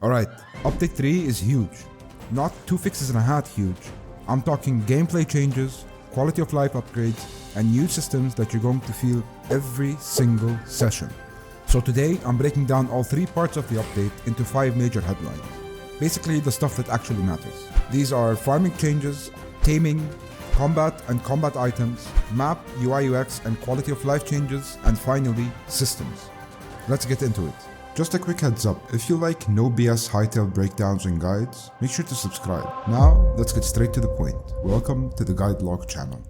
Alright, update 3 is huge. Not 2 fixes and a hat huge. I'm talking gameplay changes, quality of life upgrades, and new systems that you're going to feel every single session. So today, I'm breaking down all 3 parts of the update into 5 major headlines. Basically, the stuff that actually matters. These are farming changes, taming, combat and combat items, map, UI UX and quality of life changes, and finally, systems. Let's get into it. Just a quick heads up, if you like no BS Hytale breakdowns and guides, make sure to subscribe. Now, let's get straight to the point. Welcome to the Guide Log channel.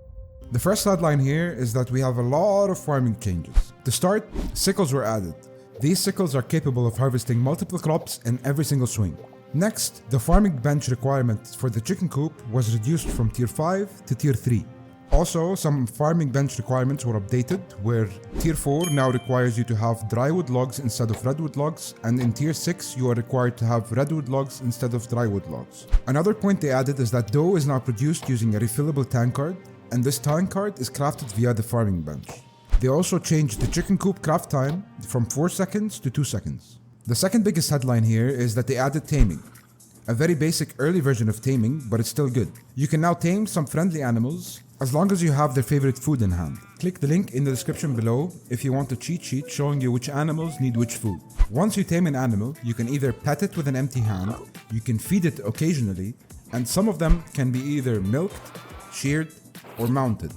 The first headline here is that we have a lot of farming changes. To start, sickles were added. These sickles are capable of harvesting multiple crops in every single swing. Next, the farming bench requirement for the chicken coop was reduced from tier 5 to tier 3. Also, some farming bench requirements were updated, where tier 4 now requires you to have drywood logs instead of redwood logs, and in tier 6 you are required to have redwood logs instead of drywood logs. Another point they added is that dough is now produced using a refillable tank card, and this tank card is crafted via the farming bench. They also changed the chicken coop craft time from 4 seconds to 2 seconds. The second biggest headline here is that they added taming. A very basic early version of taming, but it's still good. You can now tame some friendly animals as long as you have their favorite food in hand. Click the link in the description below if you want a cheat sheet showing you which animals need which food. Once you tame an animal, you can either pet it with an empty hand, you can feed it occasionally, and some of them can be either milked, sheared, or mounted.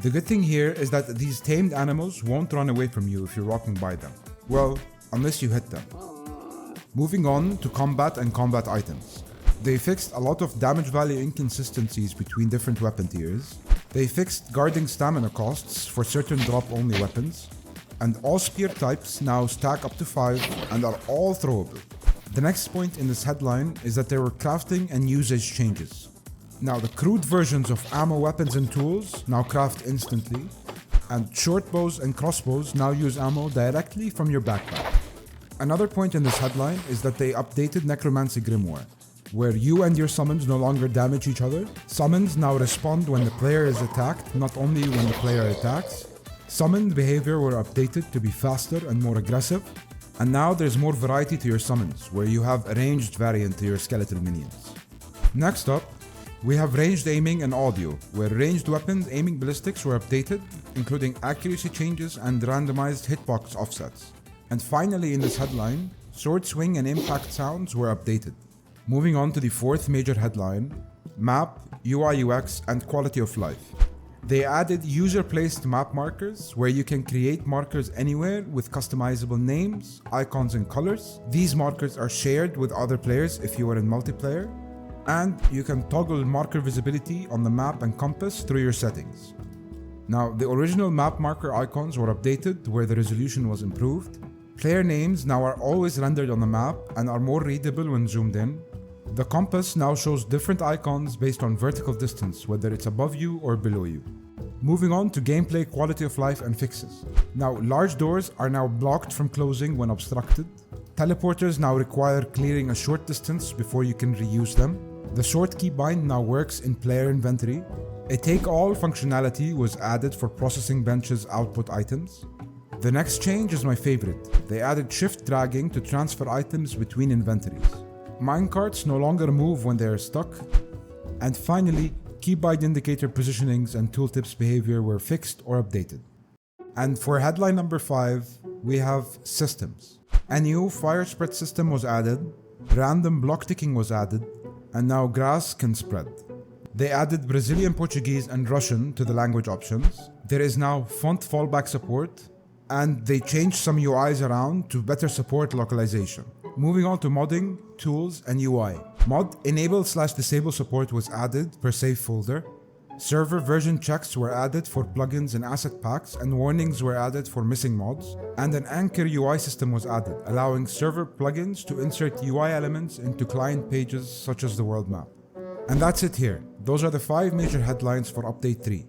The good thing here is that these tamed animals won't run away from you if you're walking by them. Well, unless you hit them. Moving on to combat and combat items. They fixed a lot of damage value inconsistencies between different weapon tiers. They fixed guarding stamina costs for certain drop-only weapons. And all spear types now stack up to 5 and are all throwable. The next point in this headline is that there were crafting and usage changes. Now the crude versions of ammo, weapons and tools now craft instantly, and short bows and crossbows now use ammo directly from your backpack. Another point in this headline is that they updated Necromancy Grimoire, where you and your summons no longer damage each other. Summons now respond when the player is attacked, not only when the player attacks. Summon behavior were updated to be faster and more aggressive, and now there's more variety to your summons, where you have a ranged variant to your skeletal minions. Next up, we have ranged aiming and audio, where ranged weapons aiming ballistics were updated, including accuracy changes and randomized hitbox offsets. And finally in this headline, sword swing and impact sounds were updated. Moving on to the fourth major headline, map, UI UX and quality of life. They added user-placed map markers, where you can create markers anywhere with customizable names, icons and colors. These markers are shared with other players if you are in multiplayer. And you can toggle marker visibility on the map and compass through your settings. Now, the original map marker icons were updated, where the resolution was improved. Player names now are always rendered on the map and are more readable when zoomed in. The compass now shows different icons based on vertical distance, whether it's above you or below you. Moving on to gameplay, quality of life and fixes. Now, large doors are now blocked from closing when obstructed. Teleporters now require clearing a short distance before you can reuse them. The short keybind now works in player inventory. A take-all functionality was added for processing benches output items. The next change is my favorite. They added shift dragging to transfer items between inventories. Minecarts no longer move when they are stuck. And finally, keybind indicator positionings and tooltips behavior were fixed or updated. And for headline number 5, we have systems. A new fire spread system was added, random block ticking was added, and now grass can spread. They added Brazilian Portuguese and Russian to the language options. There is now font fallback support, and they changed some UIs around to better support localization. Moving on to modding, tools, and UI. Mod enable/disable support was added per save folder. Server version checks were added for plugins and asset packs, and warnings were added for missing mods. And an anchor UI system was added, allowing server plugins to insert UI elements into client pages such as the world map. And that's it here. Those are the 5 major headlines for Update 3.